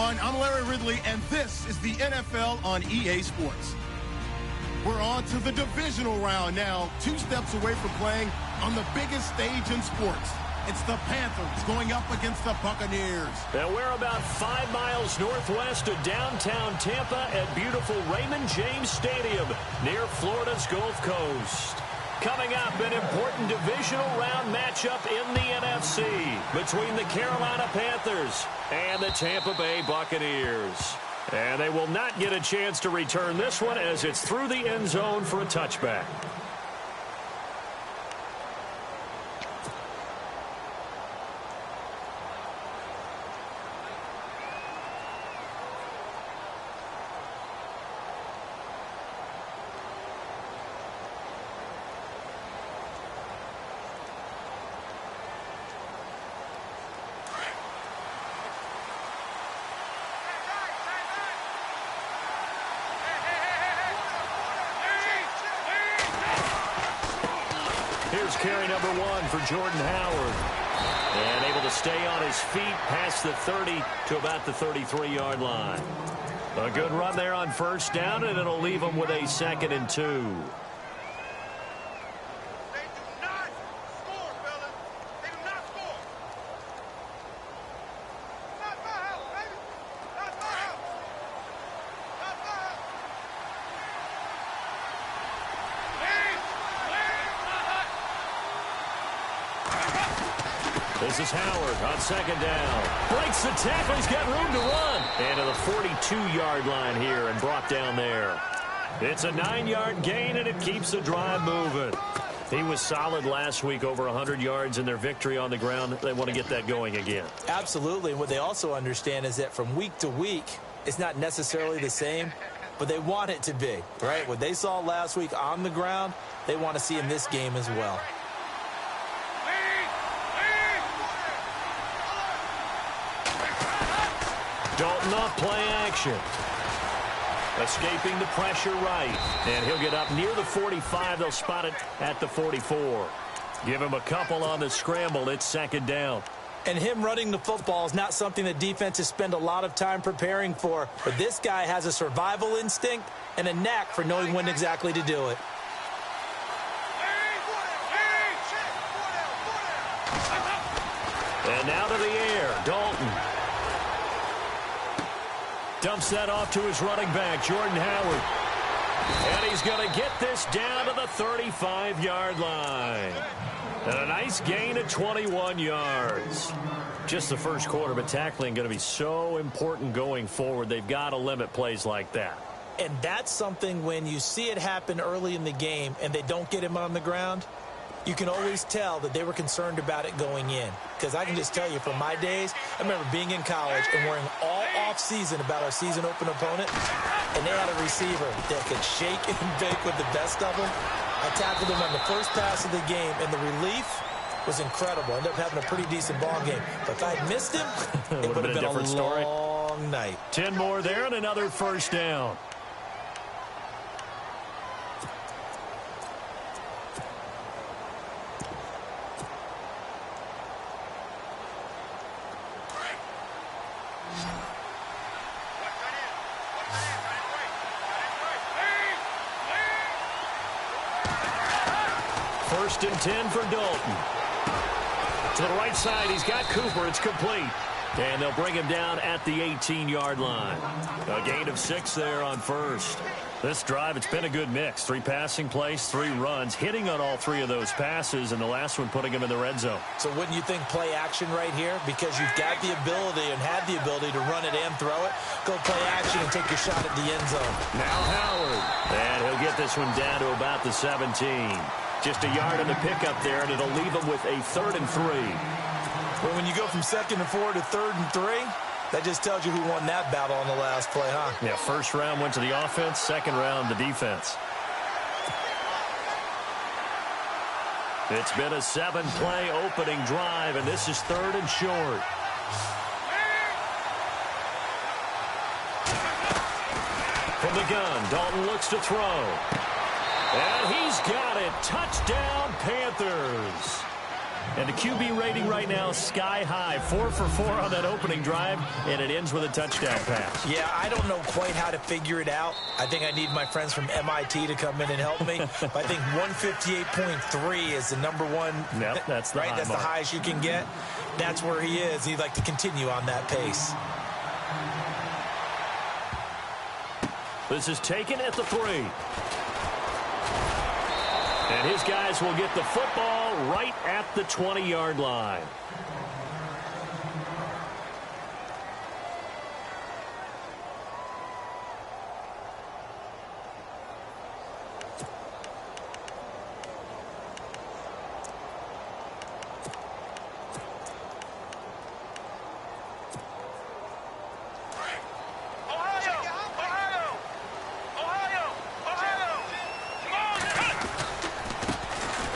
everyone. I'm Larry Ridley, and this is the NFL on EA Sports. We're on to the divisional round now, 2 steps away from playing on the biggest stage in sports. It's the Panthers going up against the Buccaneers. And we're about 5 miles northwest of downtown Tampa at beautiful Raymond James Stadium near Florida's Gulf Coast. Coming up, an important divisional round matchup in the NFC between the Carolina Panthers and the Tampa Bay Buccaneers. And they will not get a chance to return this one as it's through the end zone for a touchback. Here's carry number 1 for Jordan Howard. And able to stay on his feet past the 30 to about the 33-yard line. A good run there on first down, and it'll leave him with a 2nd and 2. This is Howard on 2nd down. Breaks the tackle. He's got room to run. And to the 42-yard line here and brought down there. It's a 9-yard gain, and it keeps the drive moving. He was solid last week, over 100 yards in their victory on the ground. They want to get that going again. Absolutely. And what they also understand is that from week to week, it's not necessarily the same, but they want it to be, right? What they saw last week on the ground, they want to see in this game as well. Dalton off play action. Escaping the pressure right. And he'll get up near the 45. They'll spot it at the 44. Give him a couple on the scramble. It's 2nd down. And him running the football is not something that defenses spend a lot of time preparing for. But this guy has a survival instinct and a knack for knowing when exactly to do it. And now to the air. Dalton. Dumps that off to his running back, Jordan Howard. And he's going to get this down to the 35-yard line. And a nice gain of 21 yards. Just the first quarter, but tackling going to be so important going forward. They've got to limit plays like that. And that's something when you see it happen early in the game and they don't get him on the ground, you can always tell that they were concerned about it going in. Because I can just tell you from my days, I remember being in college and worrying all off-season about our season open opponent, and they had a receiver that could shake and bake with the best of them. I tackled him on the first pass of the game, and the relief was incredible. I ended up having a pretty decent ball game. But if I'd missed him, it would have been a different story. Long night. 10 more there and another first down. First and 10 for Dalton. To the right side, he's got Cooper. It's complete. And they'll bring him down at the 18-yard line. A gain of 6 there on first. This drive, it's been a good mix. 3 passing plays, 3 runs, hitting on all 3 of those passes, and the last one putting him in the red zone. So wouldn't you think play action right here? Because you've got the ability and had the ability to run it and throw it. Go play action and take your shot at the end zone. Now Howard. And he'll get this one down to about the 17. Just a yard on the pickup there, and it'll leave him with a 3rd and 3. But when you go from 2nd and 4 to 3rd and 3, that just tells you who won that battle on the last play, huh? Yeah, first round went to the offense, second round the defense. It's been a 7-play opening drive, and this is 3rd and short. From the gun, Dalton looks to throw. And he's got it. Touchdown, Panthers. And the QB rating right now, sky high. 4 for 4 on that opening drive, and it ends with a touchdown pass. Yeah, I don't know quite how to figure it out. I think I need my friends from MIT to come in and help me. But I think 158.3 is the number one. Yep, that's the right. That's mark. the highest you can get. That's where he is. He'd like to continue on that pace. This is taken at the 3. And his guys will get the football right at the 20-yard line.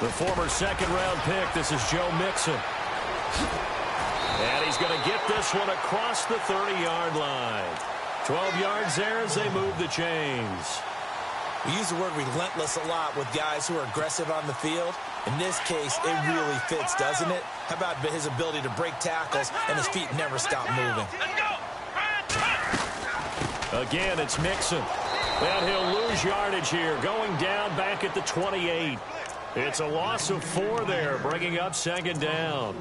The former second-round pick, this is Joe Mixon. And he's going to get this one across the 30-yard line. 12 yards there as they move the chains. We use the word relentless a lot with guys who are aggressive on the field. In this case, it really fits, doesn't it? How about his ability to break tackles and his feet never stop moving? Again, it's Mixon. And he'll lose yardage here, going down back at the 28. It's a loss of 4 there, bringing up second down.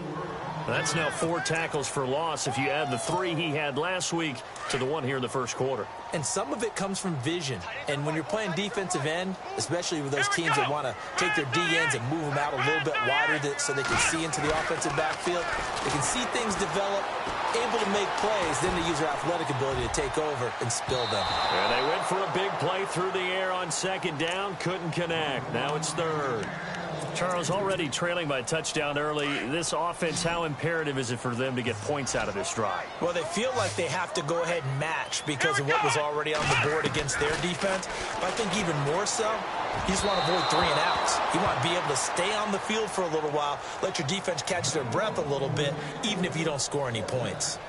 That's now 4 tackles for loss if you add the 3 he had last week to the 1 here in the first quarter. And some of it comes from vision. And when you're playing defensive end, especially with those teams that want to take their D-ends and move them out a little bit wider so they can see into the offensive backfield, they can see things develop, able to make plays, then they use their athletic ability to take over and spill them. And they went for a big play through the air on second down, couldn't connect. Now it's third. Charles, already trailing by a touchdown early. This offense, how imperative is it for them to get points out of this drive? Well, they feel like they have to go ahead and match because of what was already on the board against their defense. But I think even more so, you just want to avoid 3 and outs. You want to be able to stay on the field for a little while, let your defense catch their breath a little bit, even if you don't score any points.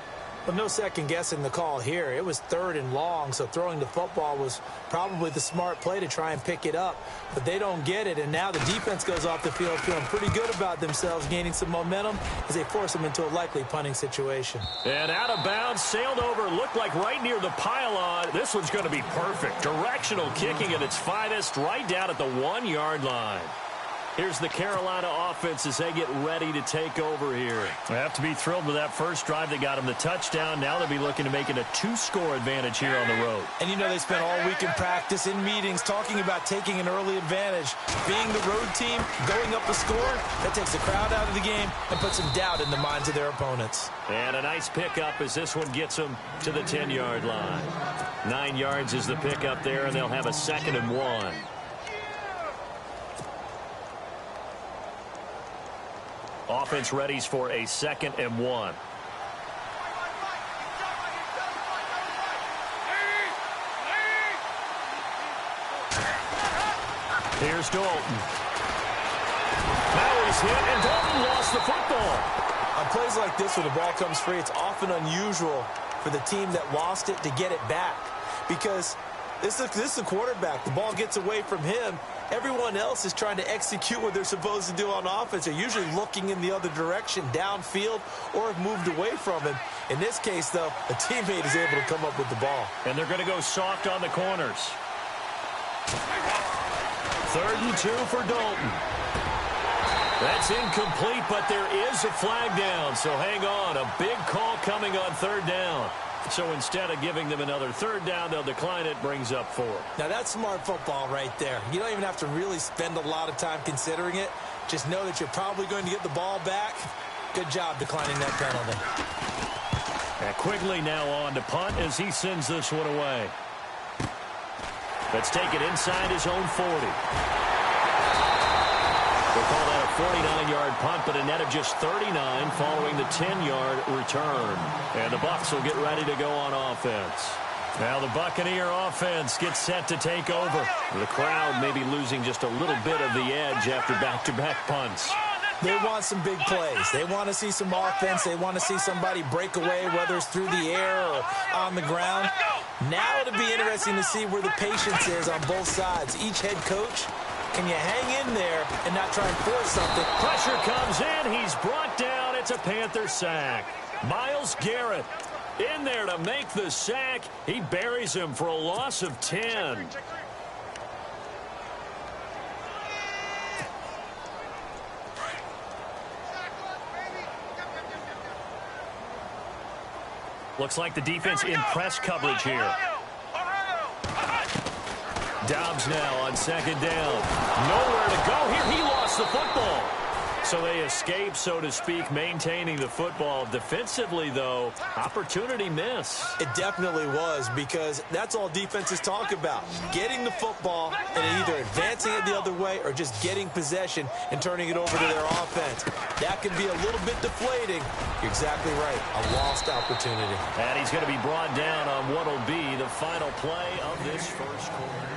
But no second guessing the call here. It was 3rd and long, so throwing the football was probably the smart play to try and pick it up. But they don't get it, and now the defense goes off the field feeling pretty good about themselves, gaining some momentum as they force them into a likely punting situation. And out of bounds, sailed over, looked like right near the pylon. This one's going to be perfect. Directional kicking at its finest, right down at the 1-yard line. Here's the Carolina offense as they get ready to take over here. They have to be thrilled with that first drive that got them the touchdown. Now they'll be looking to make it a 2-score advantage here on the road. And you know they spent all week in practice, in meetings, talking about taking an early advantage. Being the road team, going up a score, that takes the crowd out of the game and puts some doubt in the minds of their opponents. And a nice pickup as this one gets them to the 10-yard line. 9 yards is the pickup there, and they'll have a 2nd and 1. Offense readies for a 2nd and 1. Here's Dalton. Now he's hit, and Dalton lost the football. On plays like this, when the ball comes free, it's often unusual for the team that lost it to get it back. Because this is the quarterback. The ball gets away from him. Everyone else is trying to execute what they're supposed to do on offense. They're usually looking in the other direction, downfield, or have moved away from him. In this case, though, a teammate is able to come up with the ball. And they're going to go soft on the corners. 3rd and 2 for Dalton. That's incomplete, but there is a flag down, so hang on. A big call coming on 3rd down. So instead of giving them another 3rd down, they'll decline it, brings up 4. Now that's smart football right there. You don't even have to really spend a lot of time considering it. Just know that you're probably going to get the ball back. Good job declining that penalty. And Quigley now on to punt as he sends this one away. Let's take it inside his own 40. We'll call that a 49-yard punt, but a net of just 39 following the 10-yard return. And the Bucs will get ready to go on offense. Now the Buccaneer offense gets set to take over. The crowd may be losing just a little bit of the edge after back-to-back punts. They want some big plays. They want to see some offense. They want to see somebody break away, whether it's through the air or on the ground. Now it'll be interesting to see where the patience is on both sides. Each head coach can you hang in there and not try and force something? Pressure comes in. He's brought down. It's a Panther sack. Myles Garrett in there to make the sack. He buries him for a loss of 10. Looks like the defense in press coverage here. Dobbs now on second down. Nowhere to go here. He lost the football. So they escape, so to speak, maintaining the football. Defensively, though, opportunity miss. It definitely was, because that's all defenses talk about. Getting the football and either advancing it the other way or just getting possession and turning it over to their offense. That can be a little bit deflating. You're exactly right. A lost opportunity. And he's going to be brought down on what will be the final play of this first quarter.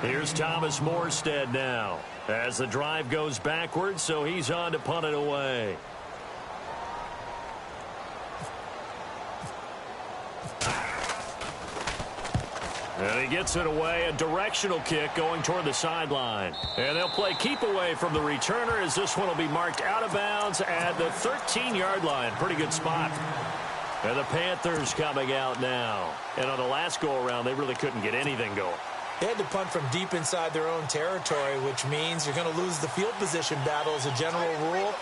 Here's Thomas Morstead now as the drive goes backwards, so he's on to punt it away. And he gets it away, a directional kick going toward the sideline. And they'll play keep away from the returner as this one will be marked out of bounds at the 13-yard line. Pretty good spot. And the Panthers coming out now. And on the last go-around, they really couldn't get anything going. They had to punt from deep inside their own territory, which means you're going to lose the field position battle as a general rule.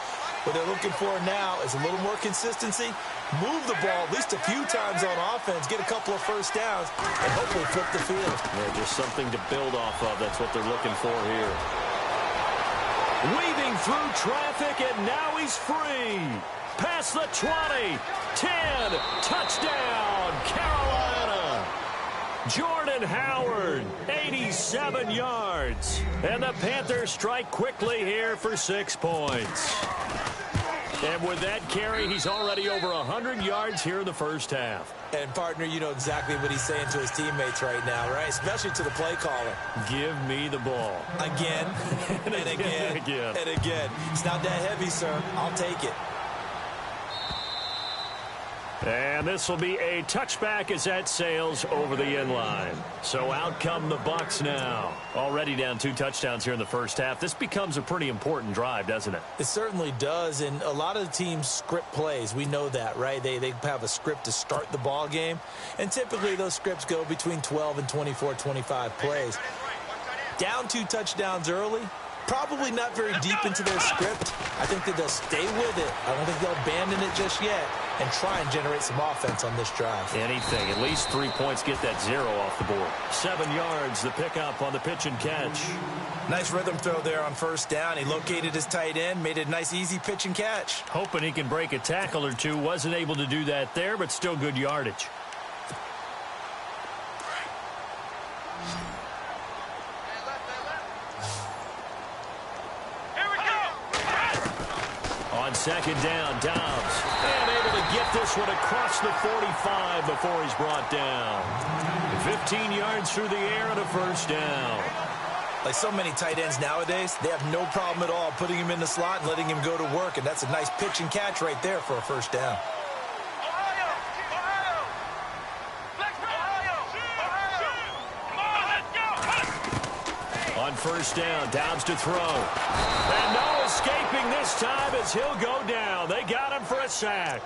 What they're looking for now is a little more consistency, move the ball at least a few times on offense, get a couple of first downs, and hopefully flip the field. Yeah, just something to build off of. That's what they're looking for here. Weaving through traffic, and now he's free. Past the 20, 10, touchdown, Carolina. Jordan Howard, 87 yards. And the Panthers strike quickly here for 6 points. And with that carry, he's already over 100 yards here in the first half. And, partner, you know exactly what he's saying to his teammates right now, right? Especially to the play caller. Give me the ball. Again, and again, and again. It's not that heavy, sir. I'll take it. And this will be a touchback as that sails over the end line. So out come the Bucs now. Already down 2 touchdowns here in the first half. This becomes a pretty important drive, doesn't it? It certainly does, and a lot of the teams script plays. We know that, right? They have a script to start the ball game, and typically those scripts go between 12 and 24, 25 plays. Down 2 touchdowns early, probably not very deep into their script. I think that they'll stay with it. I don't think they'll abandon it just yet and try and generate some offense on this drive. Anything. At least 3 points. Get that 0 off the board. 7 yards, the pickup on the pitch and catch. Nice rhythm throw there on first down. He located his tight end, made it a nice, easy pitch and catch. Hoping he can break a tackle or two. Wasn't able to do that there, but still good yardage. On second down, Dobbs. And able to get this one across the 45 before he's brought down. 15 yards through the air and a first down. Like so many tight ends nowadays, they have no problem at all putting him in the slot and letting him go to work. And that's a nice pitch and catch right there for a first down. On first down, Dobbs to throw. And no escaping this time as he'll go down. They got him for a sack.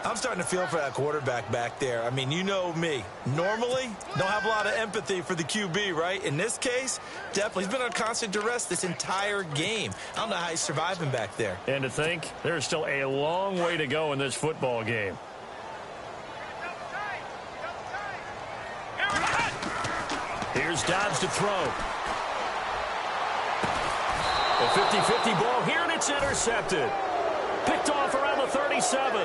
I'm starting to feel for that quarterback back there. I mean, you know me. Normally, don't have a lot of empathy for the QB, right? In this case, definitely. He's been on constant duress this entire game. I don't know how he's surviving back there. And to think, there's still a long way to go in this football game. Here's Dobbs to throw. A 50-50 ball here, and it's intercepted. Picked off around the 37.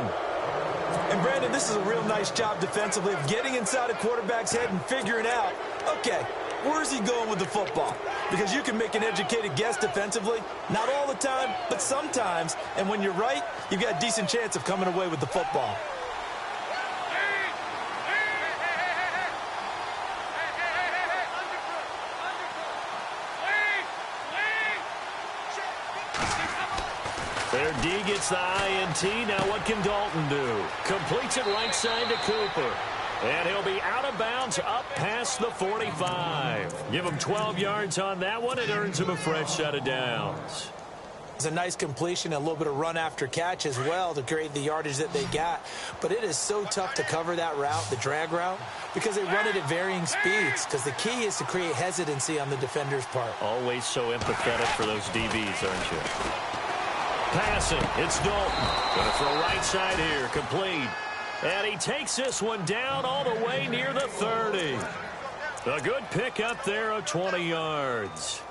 And, Brandon, this is a real nice job defensively of getting inside a quarterback's head and figuring out, okay, where's he going with the football? Because you can make an educated guess defensively. Not all the time, but sometimes. And when you're right, you've got a decent chance of coming away with the football. Their D gets the INT. Now what can Dalton do? Completes it right side to Cooper. And he'll be out of bounds up past the 45. Give him 12 yards on that one. It earns him a fresh set of downs. It's a nice completion, a little bit of run after catch as well to create the yardage that they got. But it is so tough to cover that route, the drag route, because they run it at varying speeds. Because the key is to create hesitancy on the defender's part. Always so empathetic for those DBs, aren't you? Passing, it's Dalton. Going to throw right side here, complete. And he takes this one down all the way near the 30. A good pick up there of 20 yards.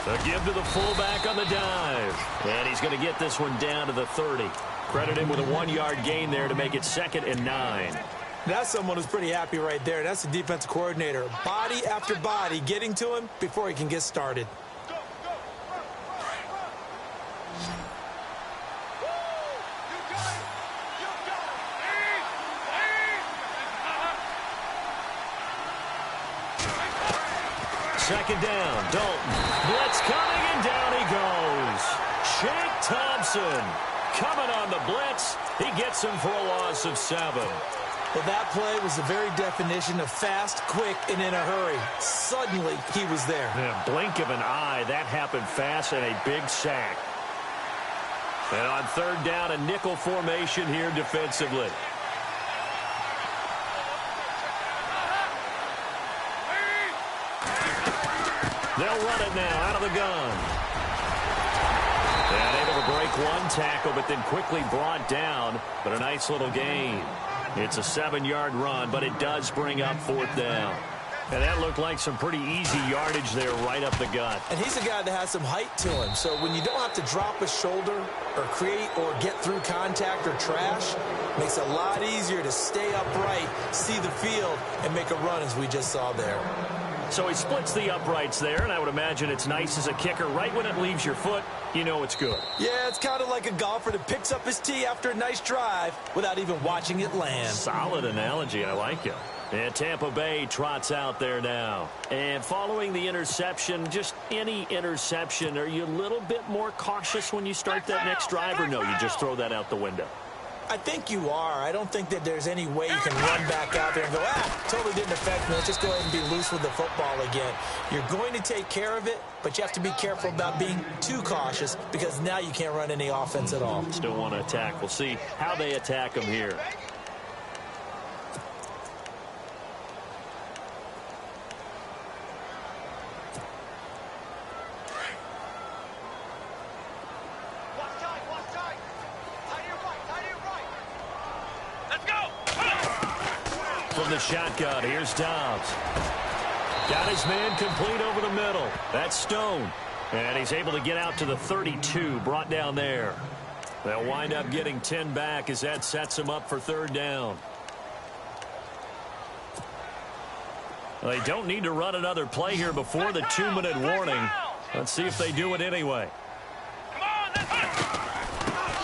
A give to the fullback on the dive. And he's going to get this one down to the 30. Credit him with a 1-yard gain there to make it 2nd and 9. That's someone who's pretty happy right there. That's the defensive coordinator. Body after body getting to him before he can get started. Second down, Dalton. Blitz coming, and down he goes. Shake Thompson coming on the blitz. He gets him for a loss of 7. Well, that play was the very definition of fast, quick, and in a hurry. Suddenly, he was there. In a blink of an eye, that happened fast and a big sack. And on third down, a nickel formation here defensively. They'll run it now out of the gun. And able to break one tackle, but then quickly brought down. But a nice little gain. It's a 7-yard run, but it does bring up 4th down. And that looked like some pretty easy yardage there right up the gut. And he's a guy that has some height to him. So when you don't have to drop a shoulder or create or get through contact or trash, it makes it a lot easier to stay upright, see the field, and make a run as we just saw there. So he splits the uprights there, and I would imagine it's nice as a kicker. Right when it leaves your foot, you know it's good. Yeah, it's kind of like a golfer that picks up his tee after a nice drive without even watching it land. Solid analogy. I like it. And Tampa Bay trots out there now. And following the interception, just any interception, are you a little bit more cautious when you start that next drive, or no, you just throw that out the window? I think you are. I don't think that there's any way you can run back out there and go, totally didn't affect me. Let's just go ahead and be loose with the football again. You're going to take care of it, but you have to be careful about being too cautious because now you can't run any offense at all. Still want to attack. We'll see how they attack him here. From the shotgun, here's Dobbs. Got his man complete over the middle. That's Stone. And he's able to get out to the 32, brought down there. They'll wind up getting 10 back as that sets him up for 3rd down. Well, they don't need to run another play here before the 2-minute warning. Let's see if they do it anyway.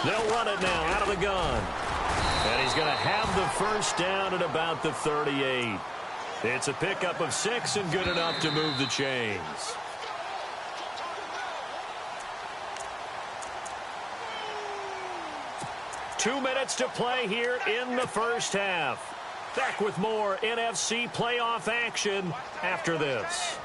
They'll run it now out of the gun. And he's going to have the 1st down at about the 38. It's a pickup of 6 and good enough to move the chains. Two minutes to play here in the first half. Back with more NFC playoff action after this.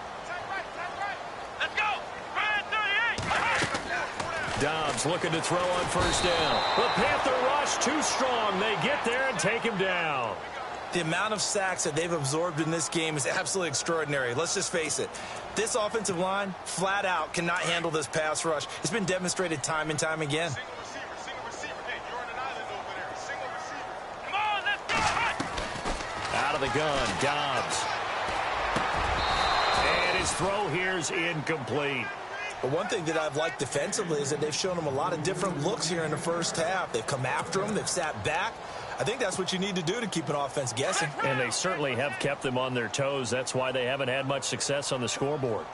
Dobbs looking to throw on 1st down. The Panther rush too strong. They get there and take him down. The amount of sacks that they've absorbed in this game is absolutely extraordinary. Let's just face it. This offensive line, flat out, cannot handle this pass rush. It's been demonstrated time and time again. Out of the gun, Dobbs. And his throw here's incomplete. But one thing that I've liked defensively is that they've shown them a lot of different looks here in the first half. They've come after them. They've sat back. I think that's what you need to do to keep an offense guessing. And they certainly have kept them on their toes. That's why they haven't had much success on the scoreboard.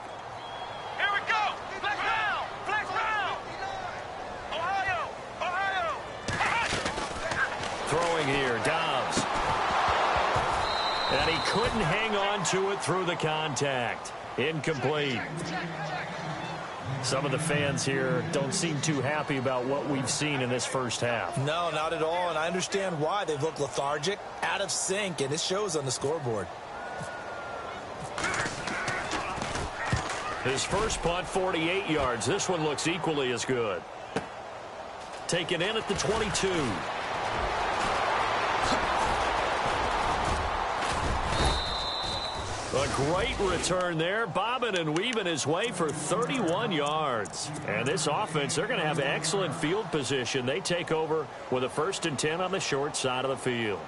Here we go. Flex down. Flex down. Ohio. Ohio. Throwing here, Dobbs. And he couldn't hang on to it through the contact. Incomplete. Some of the fans here don't seem too happy about what we've seen in this first half. No, not at all, and I understand why. They've looked lethargic, out of sync, and it shows on the scoreboard. His first punt, 48 yards. This one looks equally as good. Taken in at the 22. A great return there, bobbing and weaving his way for 31 yards. And this offense, they're going to have excellent field position. They take over with a 1st and 10 on the short side of the field.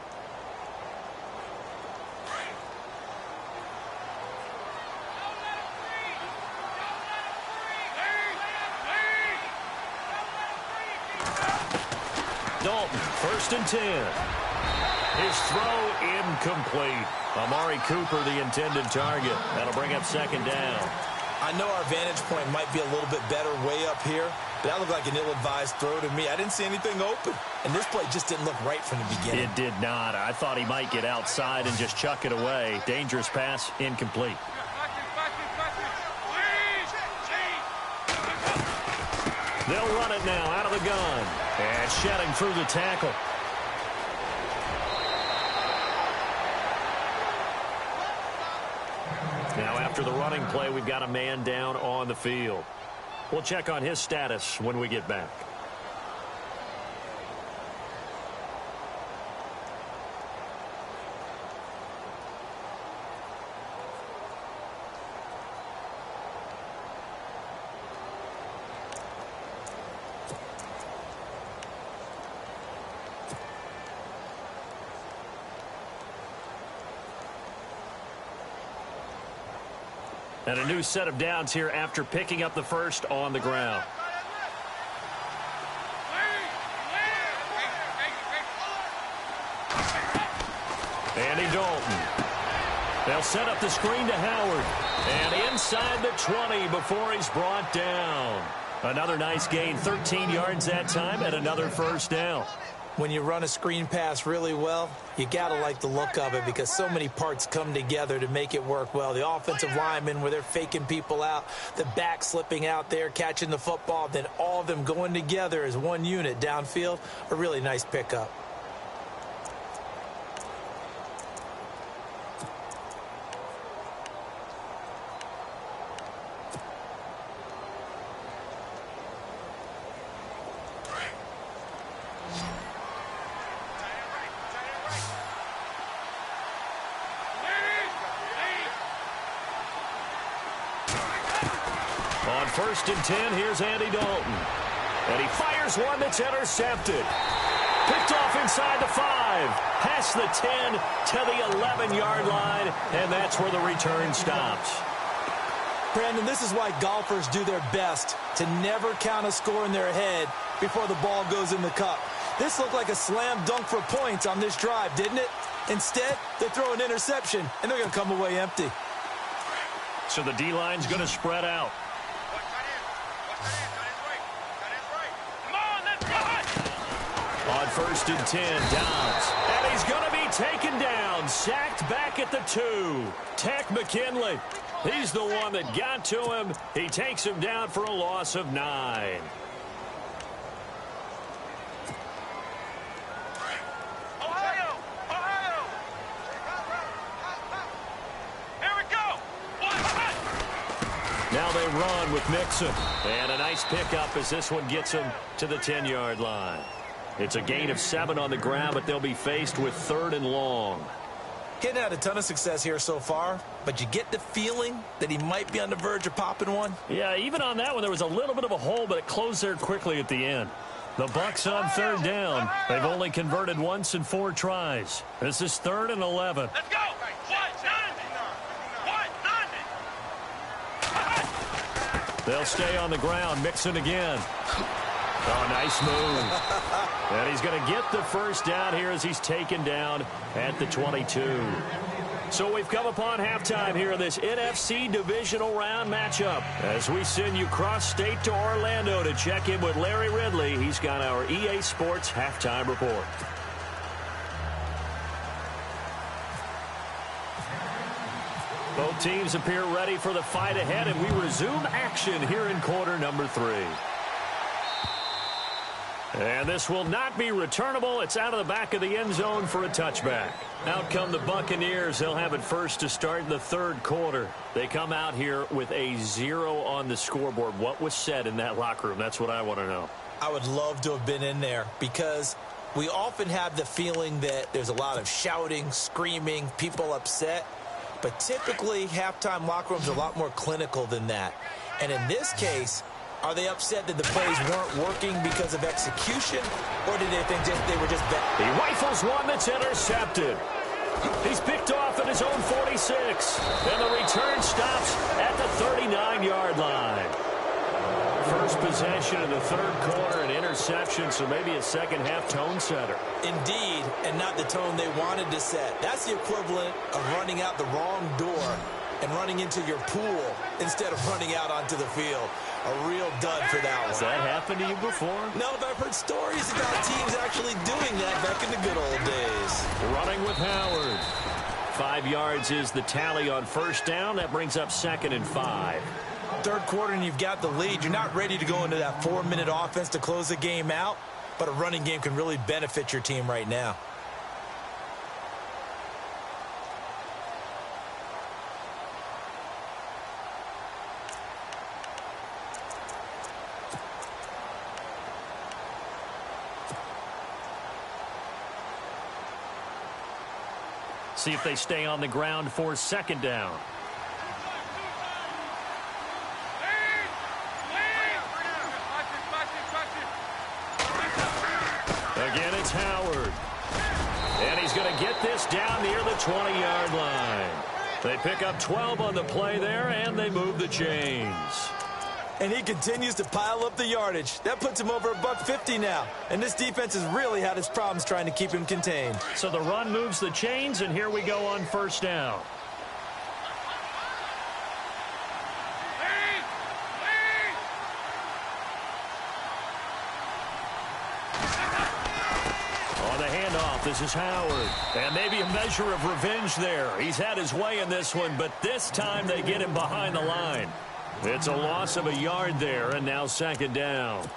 Dalton, 1st and 10. His throw incomplete. Amari Cooper, the intended target. That'll bring up 2nd down. I know our vantage point might be a little bit better way up here, but that looked like an ill-advised throw to me. I didn't see anything open, and this play just didn't look right from the beginning. It did not. I thought he might get outside and just chuck it away. Dangerous pass, incomplete. They'll run it now out of the gun. And shedding through the tackle. Now after the running play, we've got a man down on the field. We'll check on his status when we get back. And a new set of downs here after picking up the first on the ground. Andy Dalton. They'll set up the screen to Howard. And inside the 20 before he's brought down. Another nice gain, 13 yards that time, and another 1st down. When you run a screen pass really well, you got to like the look of it because so many parts come together to make it work well. The offensive linemen where they're faking people out, the back slipping out there, catching the football, then all of them going together as one unit downfield, a really nice pickup. On 1st and 10, here's Andy Dalton. And he fires one that's intercepted. Picked off inside the 5. Past the 10 to the 11-yard line. And that's where the return stops. Brandon, this is why golfers do their best to never count a score in their head before the ball goes in the cup. This looked like a slam dunk for points on this drive, didn't it? Instead, they throw an interception, and they're going to come away empty. So the D-line's going to spread out. On 1st and 10, Dobbs. And he's going to be taken down. Sacked back at the 2. Tech McKinley. He's the one that got to him. He takes him down for a loss of 9. Now they run with Mixon. And a nice pickup as this one gets him to the 10-yard line. It's a gain of 7 on the ground, but they'll be faced with 3rd and long. Getting had a ton of success here so far, but you get the feeling that he might be on the verge of popping one. Yeah, even on that one, there was a little bit of a hole, but it closed there quickly at the end. The Bucs on 3rd down. They've only converted once in 4 tries. This is 3rd and 11. Let's go. They'll stay on the ground. Mixon again. Oh, nice move. And he's going to get the 1st down here as he's taken down at the 22. So we've come upon halftime here in this NFC divisional round matchup as we send you cross-state to Orlando to check in with Larry Ridley. He's got our EA Sports halftime report. Both teams appear ready for the fight ahead, and we resume action here in quarter number 3. And this will not be returnable. It's out of the back of the end zone for a touchback. Out come the Buccaneers. They'll have it first to start the third quarter. They come out here with a 0 on the scoreboard. What was said in that locker room? That's what I want to know. I would love to have been in there because we often have the feeling that there's a lot of shouting, screaming, people upset. But typically, halftime locker rooms are a lot more clinical than that. And in this case, are they upset that the plays weren't working because of execution, or did they think they were just bad? He rifles one that's intercepted. He's picked off at his own 46. And the return stops at the 39-yard line. First possession of the third quarter, an interception, so maybe a second-half tone setter. Indeed, and not the tone they wanted to set. That's the equivalent of running out the wrong door and running into your pool instead of running out onto the field. A real dud for that one. Has that happened to you before? No, but I've heard stories about teams actually doing that back in the good old days. Running with Howard. 5 yards is the tally on first down. That brings up 2nd and 5. Third quarter and you've got the lead. You're not ready to go into that 4-minute offense to close the game out, but a running game can really benefit your team right now. See if they stay on the ground for second down. Again, it's Howard. And he's going to get this down near the 20-yard line. They pick up 12 on the play there, and they move the chains. And he continues to pile up the yardage. That puts him over $150 now. And this defense has really had its problems trying to keep him contained. So the run moves the chains, and here we go on first down. On the handoff, this is Howard. And maybe a measure of revenge there. He's had his way in this one, but this time they get him behind the line. It's a loss of a yard there, and now second down.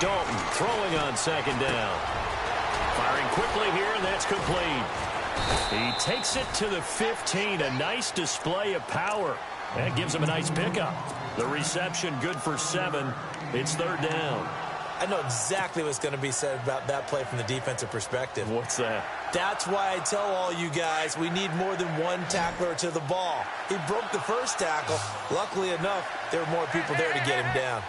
Dalton throwing on second down. Firing quickly here, and that's complete. He takes it to the 15. A nice display of power. That gives him a nice pickup. The reception good for 7. It's third down. I know exactly what's going to be said about that play from the defensive perspective. What's that? That's why I tell all you guys we need more than one tackler to the ball. He broke the first tackle. Luckily enough, there were more people there to get him down.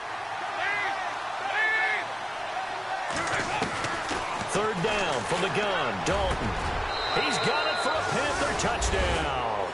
Third down from the gun. Dalton. He's got it for a Panther touchdown.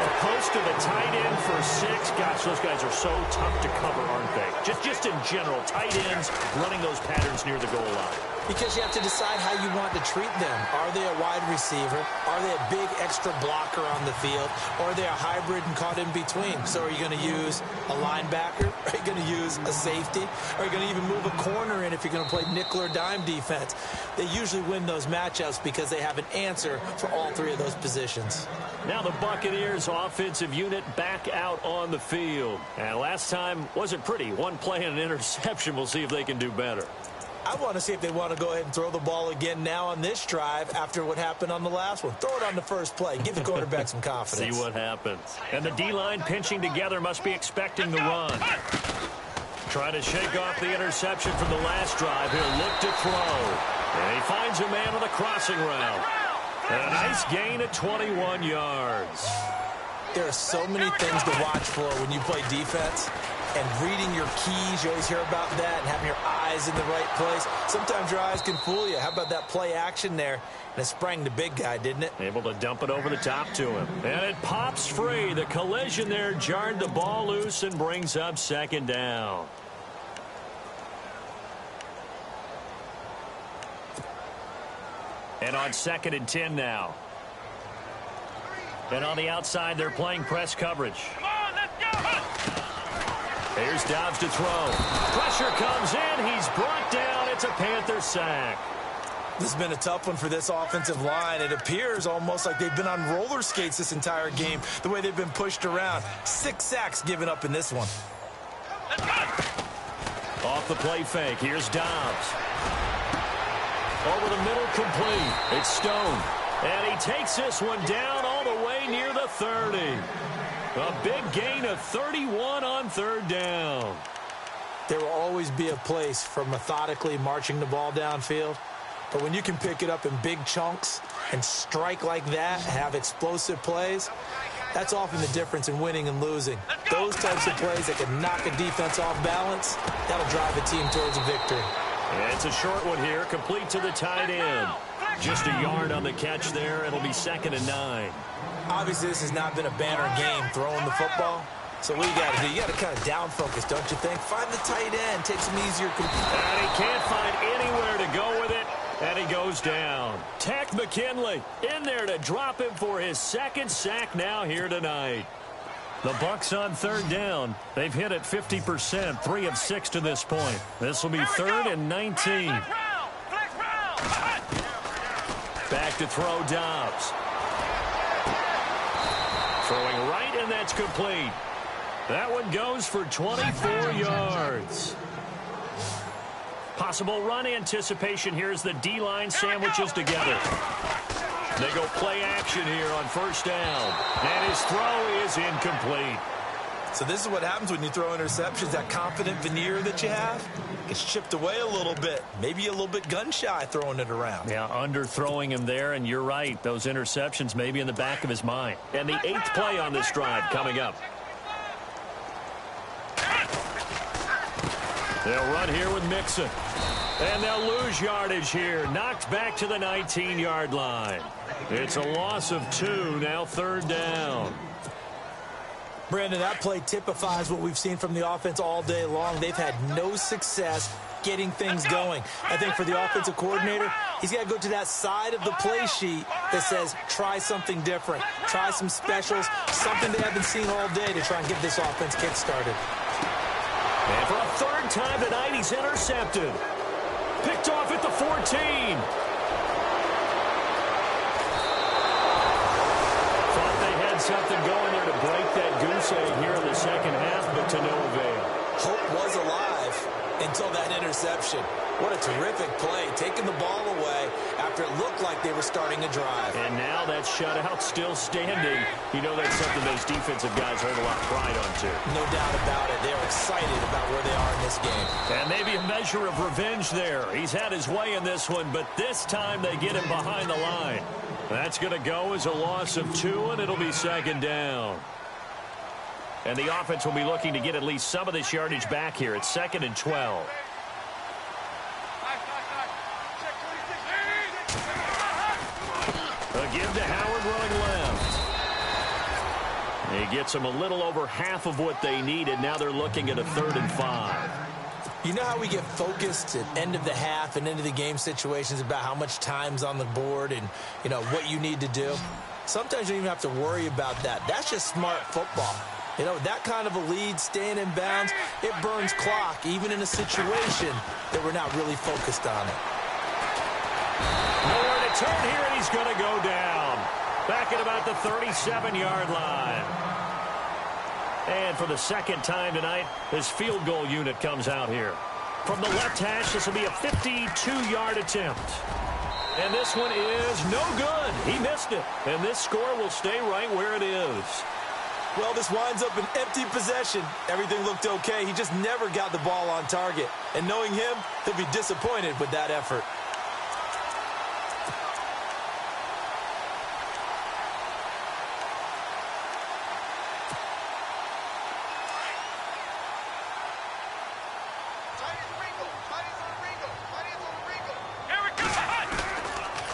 A post to the tight end for 6. Gosh, those guys are so tough to cover, aren't they? Just in general, tight ends running those patterns near the goal line. Because you have to decide how you want to treat them. Are they a wide receiver? Are they a big extra blocker on the field? Or are they a hybrid and caught in between? So are you going to use a linebacker? Are you going to use a safety? Are you going to even move a corner in if you're going to play nickel or dime defense? They usually win those matchups because they have an answer for all 3 of those positions. Now the Buccaneers offensive unit back out on the field. And last time wasn't pretty. One play and an interception. We'll see if they can do better. I want to see if they want to go ahead and throw the ball again now on this drive after what happened on the last one. Throw it on the first play. Give the quarterback some confidence. See what happens. And the D-line pinching together must be expecting the run. Trying to shake off the interception from the last drive. He'll look to throw. And he finds a man on the crossing route. And a nice gain at 21 yards. There are so many things to watch for when you play defense. And reading your keys, you always hear about that, and having your eyes in the right place. Sometimes your eyes can fool you. How about that play action there? And it sprang the big guy, didn't it? Able to dump it over the top to him. And it pops free. The collision there jarred the ball loose and brings up second down. And on 2nd and 10 now. And on the outside, they're playing press coverage. Come on, let's go! Here's Dobbs to throw. Pressure comes in. He's brought down. It's a Panther sack. This has been a tough one for this offensive line. It appears almost like they've been on roller skates this entire game, the way they've been pushed around. 6 sacks given up in this one. Let's go! Off the play fake. Here's Dobbs. Over the middle, complete. It's Stone. And he takes this one down all the way near the 30. A big gain of 31 on 3rd down. There will always be a place for methodically marching the ball downfield. But when you can pick it up in big chunks and strike like that, have explosive plays, that's often the difference in winning and losing. Those types of plays that can knock a defense off balance, that'll drive a team towards a victory. And it's a short one here, complete to the tight end. Just a yard on the catch there. It'll be 2nd and 9. Obviously, this has not been a banner game throwing the football. So what you got to do, you got to kind of down focus, don't you think? Find the tight end, take some easier. And he can't find anywhere to go with it, and he goes down. Tech McKinley in there to drop him for his 2nd sack now here tonight. The Bucs on 3rd down. They've hit it 50%, 3 of 6 to this point. This will be 3rd and 19. Back to throw Dobbs. Throwing right, and that's complete. That one goes for 24 yards. Possible run anticipation here as the D-line sandwiches together. They go play action here on 1st down. And his throw is incomplete. So this is what happens when you throw interceptions. That confident veneer that you have gets chipped away a little bit. Maybe a little bit gun-shy throwing it around. Yeah, underthrowing him there, and you're right. Those interceptions may be in the back of his mind. And the 8th play on this drive coming up. They'll run here with Mixon. And they'll lose yardage here. Knocked back to the 19-yard line. It's a loss of 2, now 3rd down. Brandon, that play typifies what we've seen from the offense all day long. They've had no success getting things going. I think for the offensive coordinator, he's got to go to that side of the play sheet that says, try something different. Try some specials, something they haven't seen all day to try and get this offense kick-started. And for a 3rd time tonight, he's intercepted. Picked off at the 14. Thought they had something going there to break that goose egg here in the 2nd half, but to no avail. Hope was alive until that interception. What a terrific play, taking the ball away after it looked like they were starting a drive. And now that shutout still standing. You know that's something those defensive guys hold a lot of pride on, too. No doubt about it. They're excited about where they are in this game. And maybe a measure of revenge there. He's had his way in this one, but this time they get him behind the line. That's going to go as a loss of 2, and it'll be 2nd down. And the offense will be looking to get at least some of this yardage back here. It's 2nd and 12. A give to Howard running left. He gets them a little over half of what they needed. Now they're looking at a 3rd and 5. You know how we get focused at end of the half and into the game situations about how much time's on the board and, you know, what you need to do? Sometimes you don't even have to worry about that. That's just smart football. You know, that kind of a lead, staying in bounds, it burns clock, even in a situation that we're not really focused on it. Nowhere to turn here, and he's going to go down. Back at about the 37-yard line. And for the 2nd time tonight, this field goal unit comes out here. From the left hash, this will be a 52-yard attempt. And this one is no good. He missed it. And this score will stay right where it is. Well, this winds up an empty possession. Everything looked okay. He just never got the ball on target. And knowing him, he'll be disappointed with that effort.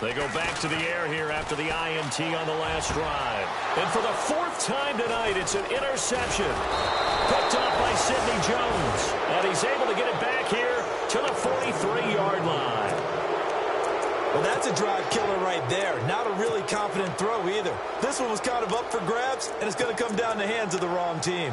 They go back to the air here after the INT on the last drive. And for the 4th time tonight, it's an interception. Picked off by Sidney Jones. And he's able to get it back here to the 43-yard line. Well, that's a drive killer right there. Not a really confident throw either. This one was kind of up for grabs, and it's going to come down in the hands of the wrong team.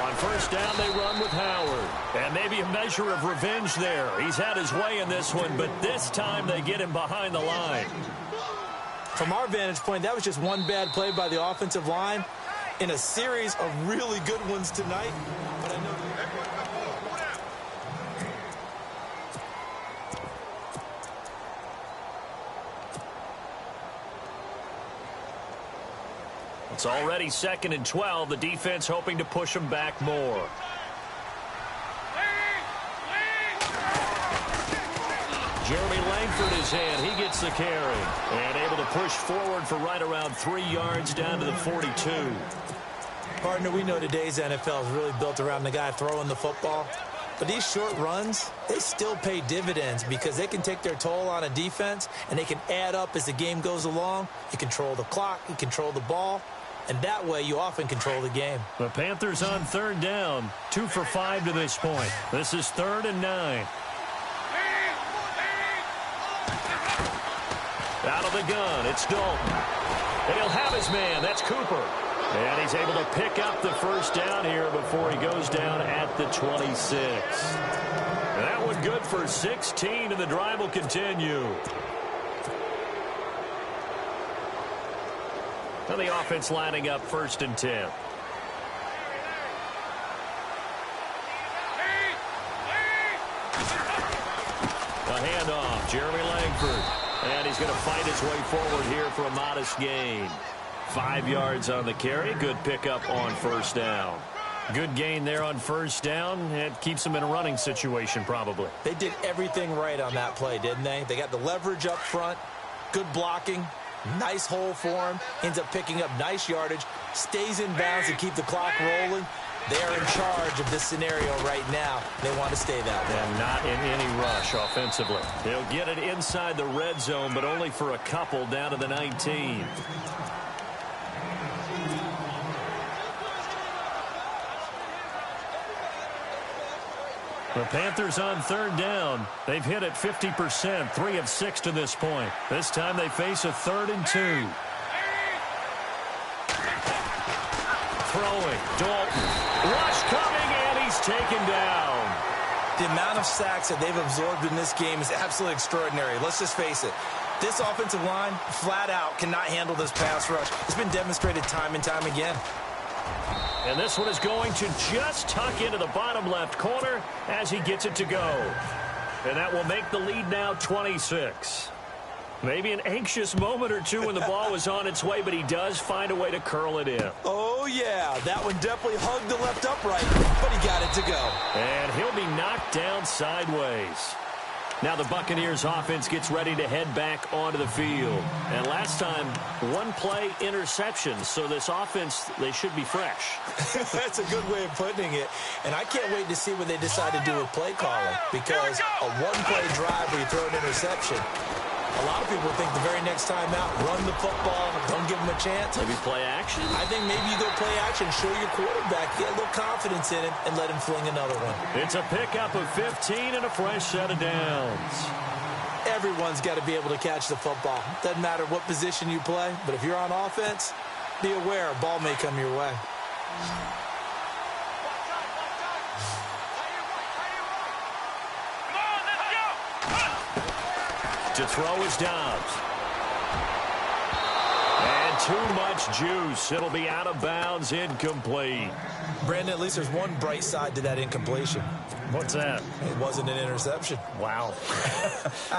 On first down, they run with Howard. And maybe a measure of revenge there. He's had his way in this one, but this time they get him behind the line. From our vantage point, that was just one bad play by the offensive line in a series of really good ones tonight. But I know it's already 2nd and 12. The defense hoping to push them back more. Jeremy Langford is in. He gets the carry. And able to push forward for right around 3 yards down to the 42. Partner, we know today's NFL is really built around the guy throwing the football. But these short runs, they still pay dividends because they can take their toll on a defense and they can add up as the game goes along. You control the clock, you control the ball, and that way you often control the game. The Panthers on 3rd down, 2 for 5 to this point. This is 3rd and 9. Out of the gun, it's Dalton. And he'll have his man, that's Cooper. And he's able to pick up the first down here before he goes down at the 26. And that one good for 16, and the drive will continue. Now the offense lining up 1st and 10. A handoff, Jeremy Langford. And he's going to fight his way forward here for a modest gain. 5 yards on the carry. Good pickup on 1st down. Good gain there on 1st down. It keeps them in a running situation probably. They did everything right on that play, didn't they? They got the leverage up front, good blocking, nice hole for him, ends up picking up nice yardage, stays in bounds to keep the clock rolling. They're in charge of this scenario right now. They want to stay that way. And not in any rush offensively. They'll get it inside the red zone, but only for a couple down to the 19. The Panthers on 3rd down. They've hit it 50%, 3 of 6 to this point. This time they face a 3rd and 2. Throwing, Dalton. Rush coming, and he's taken down. The amount of sacks that they've absorbed in this game is absolutely extraordinary. Let's just face it. This offensive line, flat out, cannot handle this pass rush. It's been demonstrated time and time again. And this one is going to just tuck into the bottom left corner as he gets it to go. And that will make the lead now 26. Maybe an anxious moment or two when the ball was on its way, but he does find a way to curl it in. Oh, yeah. That one definitely hugged the left upright, but he got it to go. And he'll be knocked down sideways. Now the Buccaneers offense gets ready to head back onto the field. And last time, 1 play interception. So this offense, they should be fresh. That's a good way of putting it. And I can't wait to see what they decide to do with play calling. Because a 1-play drive where you throw an interception, a lot of people think the very next time out, run the football, don't give them a chance. Maybe play action? I think maybe you go play action, show your quarterback, get a little confidence in him, and let him fling another one. It's a pickup of 15 and a fresh set of downs. Everyone's got to be able to catch the football. Doesn't matter what position you play, but if you're on offense, be aware a ball may come your way. To throw is Dobbs. And too much juice. It'll be out of bounds, incomplete. Brandon, at least there's one bright side to that incompletion. What's that? It wasn't an interception. Wow.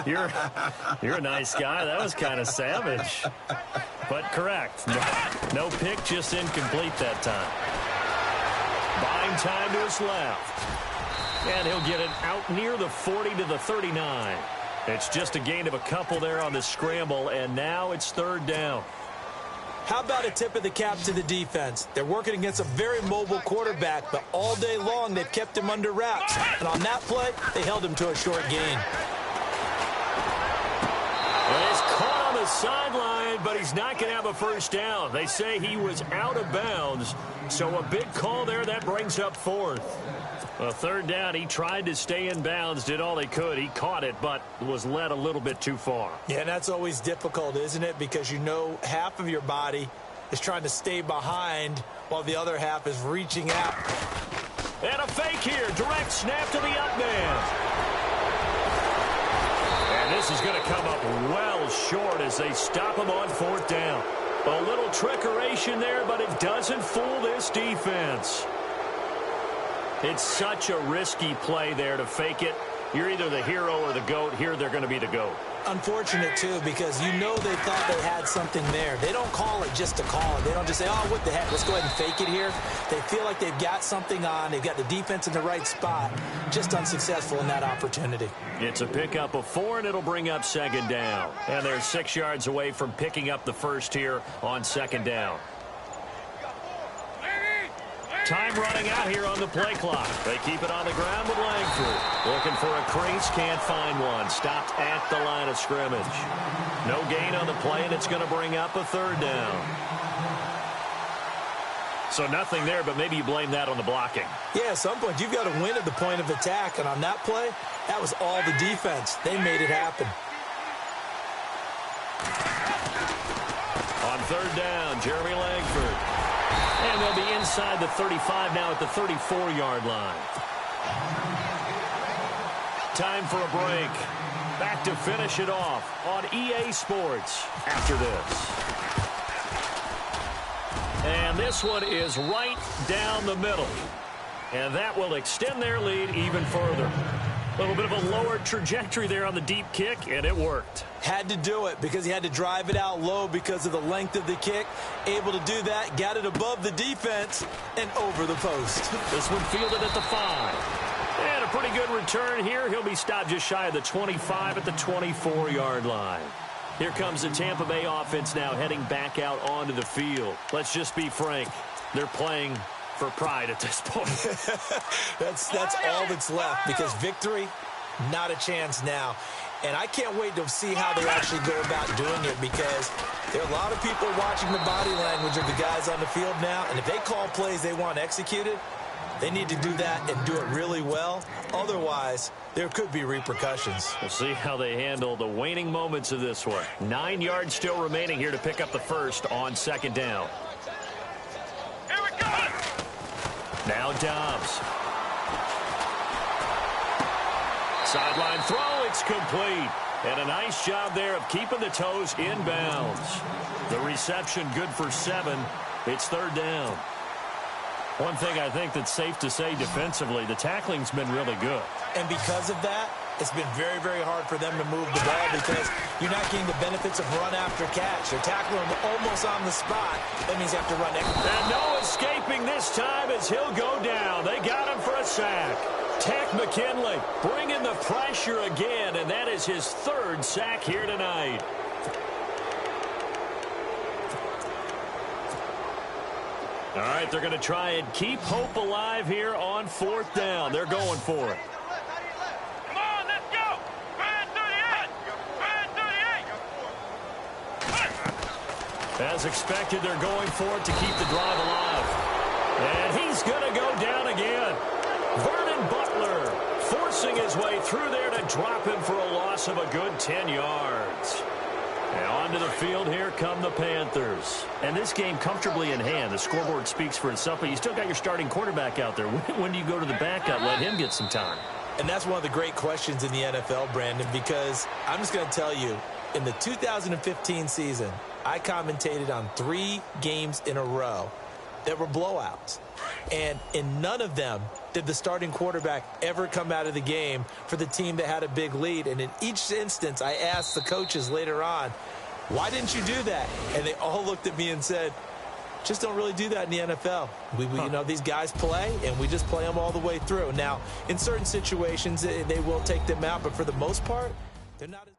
You're a nice guy. That was kind of savage. But correct. No pick, just incomplete that time. Buying time to his left. And he'll get it out near the 40 to the 39. It's just a gain of a couple there on the scramble, and now it's 3rd down. How about a tip of the cap to the defense? They're working against a very mobile quarterback, but all day long they've kept him under wraps. And on that play, they held him to a short gain. And he's caught on the sideline, but but he's not going to have a first down. They say he was out of bounds, so a big call there. That brings up fourth. A third down, he tried to stay in bounds, did all he could. He caught it, but was led a little bit too far. Yeah, and that's always difficult, isn't it? Because you know half of your body is trying to stay behind while the other half is reaching out. And a fake here. Direct snap to the up man. And this is going to come up well short as they stop him on fourth down. A little trickeration there, but it doesn't fool this defense. It's such a risky play there to fake it. You're either the hero or the GOAT. Here they're going to be the GOAT. Unfortunate, too, because you know they thought they had something there. They don't call it just to call it. They don't just say, oh, what the heck, let's go ahead and fake it here. They feel like they've got something on. They've got the defense in the right spot. Just unsuccessful in that opportunity. It's a pickup of 4, and it'll bring up second down. And they're 6 yards away from picking up the first here on second down. Time running out here on the play clock. They keep it on the ground with Langford. Looking for a crease, can't find one. Stopped at the line of scrimmage. No gain on the play, and it's going to bring up a third down. So nothing there, but maybe you blame that on the blocking. Yeah, at some point, you've got to win at the point of attack, and on that play, that was all the defense. They made it happen. On third down, Jeremy Langford. And they'll be inside the 35 now at the 34-yard line. Time for a break. Back to finish it off on EA Sports after this. And this one is right down the middle. And that will extend their lead even further. A little bit of a lower trajectory there on the deep kick, and it worked. Had to do it because he had to drive it out low because of the length of the kick. Able to do that, got it above the defense, and over the post. This one fielded at the 5. And a pretty good return here. He'll be stopped just shy of the 25 at the 24-yard line. Here comes the Tampa Bay offense now heading back out onto the field. Let's just be frank. They're playing for pride at this point. that's all that's left because victory, not a chance now. And I can't wait to see how they actually go about doing it because there are a lot of people watching the body language of the guys on the field now. And if they call plays they want executed, they need to do that and do it really well. Otherwise, there could be repercussions. We'll see how they handle the waning moments of this one. 9 yards still remaining here to pick up the first on second down. Here we go. Now Dobbs. Sideline throw, it's complete. And a nice job there of keeping the toes in bounds. The reception good for 7. It's third down. One thing I think that's safe to say defensively, the tackling's been really good. And because of that, it's been very, very hard for them to move the ball because you're not getting the benefits of run after catch. They're tackling them almost on the spot. That means you have to run extra. And no escaping this time as he'll go down. They got him for a sack. Tech McKinley bringing the pressure again, and that is his 3rd sack here tonight. All right, they're going to try and keep hope alive here on 4th down. They're going for it. Come on, let's go. Red 38. Red 38. As expected, they're going for it to keep the drive alive. And he's going to go down again. Vernon Butler forcing his way through there to drop him for a loss of a good 10 yards. And onto the field, here come the Panthers. And this game comfortably in hand. The scoreboard speaks for itself, but you still got your starting quarterback out there. When do you go to the backup? Let him get some time. And that's one of the great questions in the NFL, Brandon, because I'm just going to tell you, in the 2015 season, I commentated on 3 games in a row that were blowouts. And in none of them did the starting quarterback ever come out of the game for the team that had a big lead. And in each instance, I asked the coaches later on, why didn't you do that? And they all looked at me and said, just don't really do that in the NFL. You know, these guys play, and we just play them all the way through. Now, in certain situations, they will take them out, but for the most part, they're not as